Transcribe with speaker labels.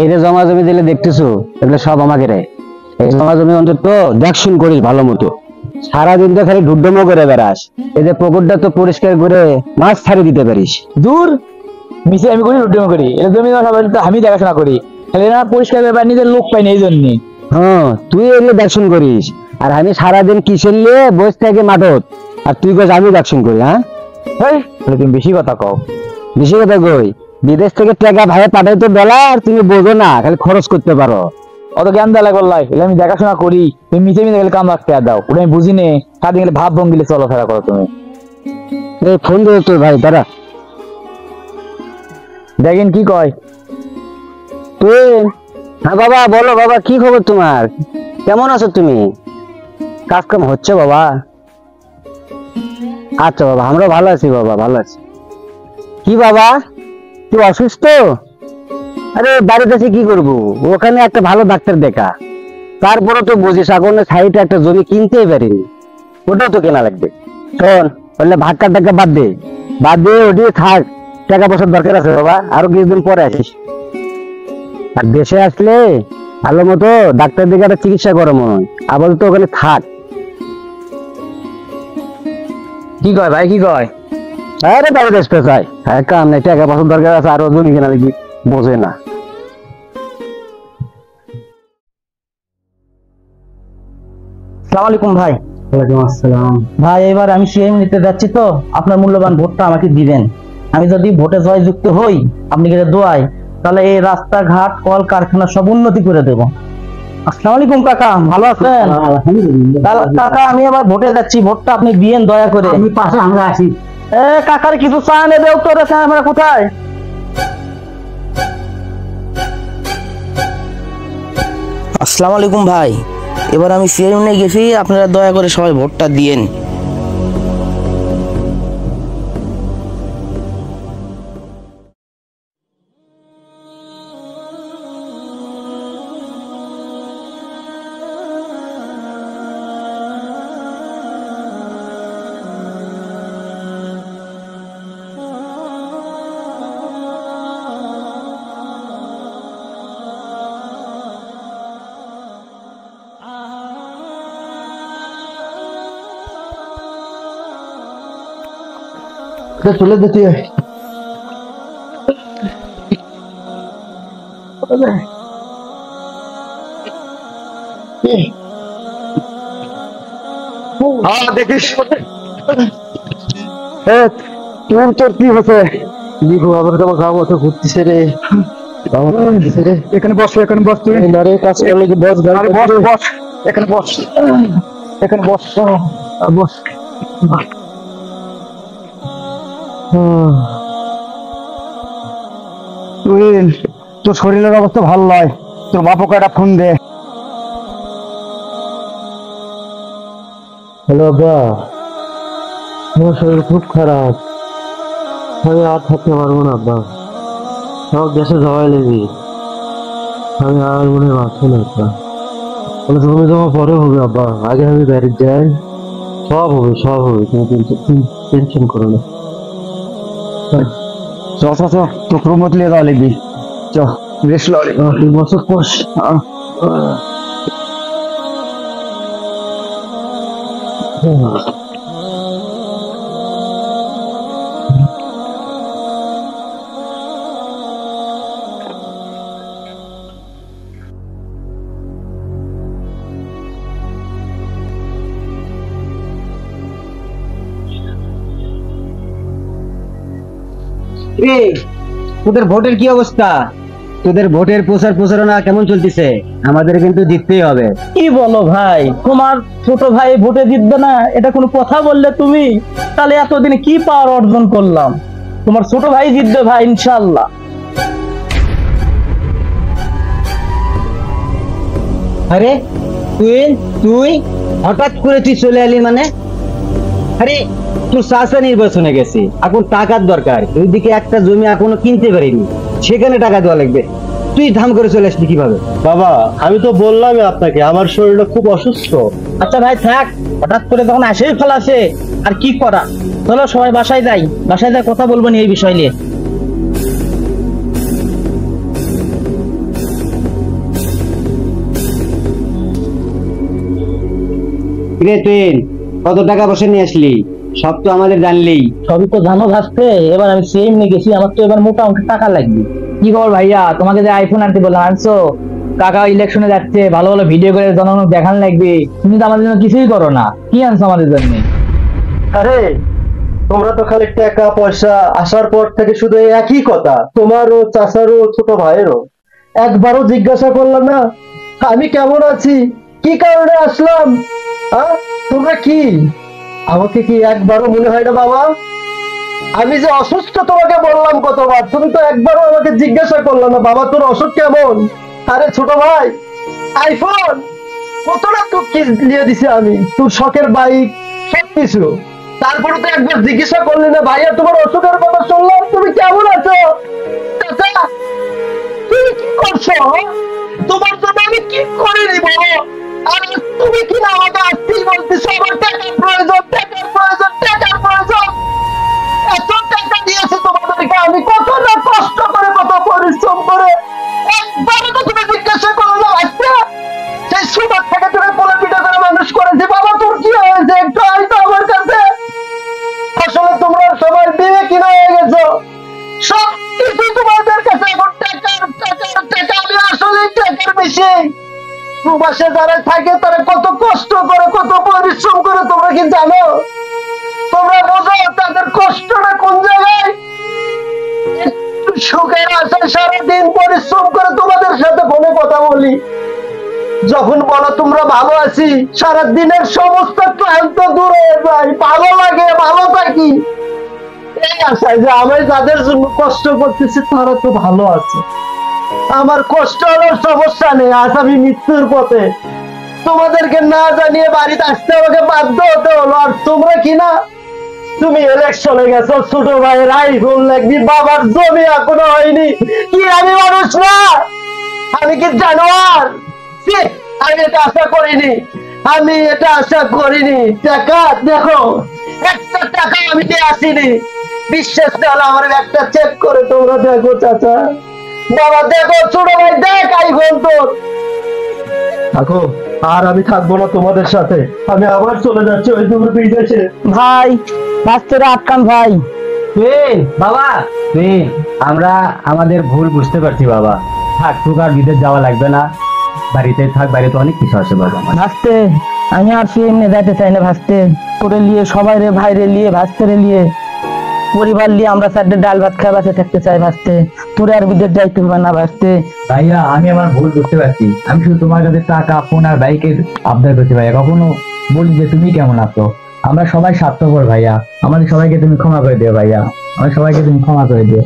Speaker 1: এই যে জমা জমি দিলে দেখতেছো, এগুলো সব আমাকে রে। এই জমা জমি অন্তত দেখশুন করিস ভালো মতো। সারাদিন তো খালি ঢুড্ডমো করে বেড়াস। এই যে পুকুরটা তো পরিষ্কার করে মাছ ছাড়ি দিতে পারিস।
Speaker 2: দূর মিশে আমি করি রুটিন করি, এটা জমি আমি দেখাশোনা করি, খালি না পরিষ্কার ব্যাপার নিজের লোক পাই না এই জন্য।
Speaker 1: হ্যাঁ, তুই এগুলো দেখশুন করিস, আর আমি সারাদিন কিসের নিয়ে বসে থেকে মাঠত, আর তুই কস আমি দেখশুন করি। হ্যাঁ,
Speaker 2: তুমি বেশি কথা কও।
Speaker 1: বেশি কথা কই? বিদেশ থেকে টাকা ভাই পাঠাই তো বেলা, আর তুমি বোঝো না, খালি খরচ করতে পারো।
Speaker 2: অত জ্ঞান দেওয়া করলাই, এটা আমি দেখাশোনা করি, তুমি মিশে মিশে গেলে কাম রাখতে দাও, ওটা আমি বুঝি নে। সারাদিন গেলে ভাব ভঙ্গিলে চলাফেরা করো তুমি।
Speaker 1: এই ফোন দে তোর ভাই, দাঁড়া।
Speaker 2: দেখেন কি কয়
Speaker 1: তুই। হ্যাঁ বাবা, বলো বাবা, কি খবর তোমার? কেমন আছো তুমি? কাজ কাম হচ্ছে বাবা? আচ্ছা বাবা, আমরা ভালো আছি বাবা, ভালো আছি। কি বাবা, তুই অসুস্থ? আরে বাড়িতে এসে কি করবো? ওখানে একটা ভালো ডাক্তার দেখা, তারপরে তো বুঝিস এখন সাইডে একটা জমি কিনতেই পারিনি, ওটাও তো কেনা লাগবে। শোন, বললে ভাগ্যা টাকা বাদ দে, বাদ দে, ওটিয়ে থাক। টাকা পয়সার দরকার আছে বাবা, আরো কিছুদিন পরে আসিস। আর দেশে আসলে ভালো মতো ডাক্তার দিকে একটা চিকিৎসা করে মনে হয়, আপাতত ওখানে থাক।
Speaker 2: কি কয় ভাই, কি কয়?
Speaker 1: আরে বাড়িতে আসতে চাই, হ্যাঁ কাম নেই, টাকা পয়সার দরকার আছে, আরো জমি কেনা লাগবে, বোঝে না।
Speaker 2: আসসালামু আলাইকুম ভাই।
Speaker 1: ওয়ালাইকুম আসসালাম।
Speaker 2: ভাই এবার আমি সিএম নিতে যাচ্ছি, তো আপনার মূল্যবান ভোটটা আমাকে দিবেন। আমি যদি ভোটে জয়যুক্ত হই, আপনি কি দোয়াই, তাহলে এই রাস্তাঘাট কল কারখানা সব উন্নতি করে দেব। আসসালামু আলাইকুম কাকা, ভালো আছেন? কাকা আমি এবার ভোটে যাচ্ছি, ভোটটা আপনি দিয়েন দয়া করে।
Speaker 1: আমি পাশে আমরা আসি।
Speaker 2: কাকার কিছু চা এনে দেও তো, আমরা কোথায়? আসসালামু আলাইকুম ভাই, এবার আমি সিএম নিয়ে গেছি, আপনারা দয়া করে সবাই ভোটটা দিয়েন।
Speaker 1: চলে যেতে দেখিস। তোর কি হচ্ছে? দেখো আবার তোমার খাওয়া মতো ঘুরতেছে রে। এখানে বস, এখানে বস, তুই না রে কাজ করলে কি বস? বস বস, এখানে বস, এখানে বস, বস। তুই, তোর শরীরের অবস্থা ভালো নয়, তোর বাপকে একটা ফোন দে। হ্যালো আব্বা, আমার শরীর খুব খারাপ, আমি আর থাকতে পারবো না আব্বা, সব দেশে যাওয়াই লেগে, আমি আর মনে বাঁচবো না আব্বা। বলে জমি জমা পরে হবে আব্বা, আগে আমি বাড়ি যাই, সব হবে সব হবে, তুমি টেনশন করো না। চ চ চ, তো প্রমোট লিয়ে যাওয়া লিখবি, চ রেস্ট লো, তুই বসে বস। তোদের ভোটের কি অবস্থা? তোদের ভোটের প্রচার প্রচারণা কেমন চলতেছে? আমাদের কিন্তু জিততেই হবে।
Speaker 2: কি বলো ভাই, তোমার ছোট ভাই ভোটে জিতবে না, এটা কোনো কথা বললে তুমি? তাহলে এতদিনে কি পাওয়ার অর্জন করলাম? তোমার ছোট ভাই জিতবে ভাই, ইনশাআল্লাহ।
Speaker 1: আরে তুই তুই হঠাৎ করে তুই চলে এলি মানে? আরে তোর চাচা নির্বাচনে গেছে, এখন টাকার দরকার, ওইদিকে একটা জমি এখনো কিনতে পারিনি, সেখানে টাকা দেওয়া লাগবে, তুই ধাম করে চলে আসলি কিভাবে?
Speaker 3: বাবা আমি তো বললামই আপনাকে, আমার শরীরটা খুব অসুস্থ।
Speaker 2: আচ্ছা ভাই থাক, হঠাৎ করে তখন আসেই ফেলাছে, আর কি করা। চলো সবাই বাসায় যাই, বাসায় যাই কথা বলবো নি এই বিষয় নিয়ে।
Speaker 1: কিরে তুই কত টাকা পয়সা নিয়ে আসলি? সব তো আমাদের জানলি।
Speaker 2: সবই তো জানো ভাসতে, এবার আমি সিএম নিয়ে গেছি, আমার তো এবার মোটা অঙ্কের টাকা লাগবে। কি খবর ভাইয়া, তোমাকে যে আইফোন আনতে বললাম আনছো? কাকা ইলেকশনে যাচ্ছে, ভালো ভালো ভিডিও করে জনগণ দেখান লাগবে, তুমি তো আমাদের জন্য কিছুই করো না, কি আনছো আমাদের জন্য?
Speaker 3: আরে তোমরা তো খালি টাকা পয়সা, আসার পর থেকে শুধু এই একই কথা, তোমারও চাচারও ছোট ভাইয়েরও। একবারও জিজ্ঞাসা করলাম না আমি কেমন আছি, কি কারণে আসলাম? তোমরা কি আমাকে কি একবারও মনে হয় না বাবা? আমি যে অসুস্থ তোমাকে বললাম কতবার, তুমি তো একবারও আমাকে জিজ্ঞাসা করলে না বাবা তোর অসুখ কেমন। আরে ছোট ভাই, আইফোন কতটা তো কি নিয়ে দিছি আমি, তোর শখের বাইক সবকিছু, তারপরে তো একবার জিজ্ঞাসা করলি না ভাইয়া তোমার অসুখের কথা শুনলাম, তুমি কেমন আছো? চাচা, তুমি কি করছো? তোমার জন্য আমি কি করে দিব? আর তুমি কি না আমাকে আসতেই বলতেছো আমার টাকার প্রয়োজন, টাকার প্রয়োজন, টাকার প্রয়োজন। এত টাকা দিয়েছে তোমাদেরকে আমি, কত না কষ্ট করে, কত পরিশ্রম করে, একবারও তো তুমি জিজ্ঞাসা করো না আজকে? সেই সুযোগ থেকে তুমি পোলা পিঠা করে মানুষ করেছি, বাবা তোর কি হয়েছে একটু আইতো আমার কাছে। আসলে তোমরা সবাই বিয়ে কিনা হয়ে গেছো, সব কিছু তোমাদের কাছে এখন টাকার টাকার টাকা। আমি আসলে টাকার বেশি। প্রবাসে যারা থাকে তারা কত কষ্ট করে, কত পরিশ্রম করে, তোমরা কি জানো? তোমরা বোঝো তাদের কষ্টটা কোন জায়গায়? একটু সুখের আশায় সারাদিন পরিশ্রম করে তোমাদের সাথে ফোনে কথা বলি, যখন বলো তোমরা ভালো আছি, সারাদিনের সমস্ত ক্লান্ত দূর হয়ে যায়, ভালো লাগে, ভালো থাকি এই আশায় যে আমি যাদের জন্য কষ্ট করতেছি তারা তো ভালো আছে। আমার কষ্ট হলো সমস্যা নেই, আজ আমি মৃত্যুর পথে, তোমাদেরকে না জানিয়ে বাড়িতে আসতে আমাকে বাধ্য হতে হলো। আর তোমরা কি না, তুমি ইলেকশনে গেছো, ছোট ভাইয়ের আইফোন লাগবি, বাবার জমি এখনো হয়নি, কি আমি মানুষ না? আমি কি জানোয়ার? আমি এটা আশা করিনি, আমি এটা আশা করিনি। টাকা দেখো, একটা টাকা আমি দিয়ে আসিনি, বিশ্বাস না হলে আমার একটা চেক করে তোমরা দেখো চাচা, বাবা দেখো, ছোট ভাই দেখ আইফোন তোর। থাকো, আর আমি থাকবো না তোমাদের সাথে, আমি আবার চলে যাচ্ছি ওই দূর বিদেশে।
Speaker 2: ভাই রাস্তাটা আটকান ভাই।
Speaker 1: বাবা আমরা আমাদের ভুল বুঝতে পারছি বাবা, থাক তোকে আর বিদেশ যাওয়া লাগবে না, বাড়িতে থাক, বাড়িতে অনেক কিছু আছে বাবা।
Speaker 2: ভাসতে আমি আর সিএম নিয়ে যাইতে চাই না ভাসতে, তোরে লিয়ে সবাই রে, ভাই রে লিয়ে, ভাসতে রে লিয়ে, পরিবার নিয়ে আমরা চারটে ডাল ভাত খাই বাসে থাকতে চাই ভাসতে, তোরে আর বিদেশ যাইতে হবে না ভাসতে।
Speaker 4: ভাইয়া আমি আমার ভুল বুঝতে পারছি, আমি শুধু তোমার কাছে টাকা ফোন আর বাইকের আবদার করছি ভাইয়া, কখনো বলি যে তুমি কেমন আছো। আমরা সবাই স্বার্থপর ভাইয়া, আমাদের সবাইকে তুমি ক্ষমা করে দিও ভাইয়া, আমাদের সবাইকে তুমি ক্ষমা করে দিও।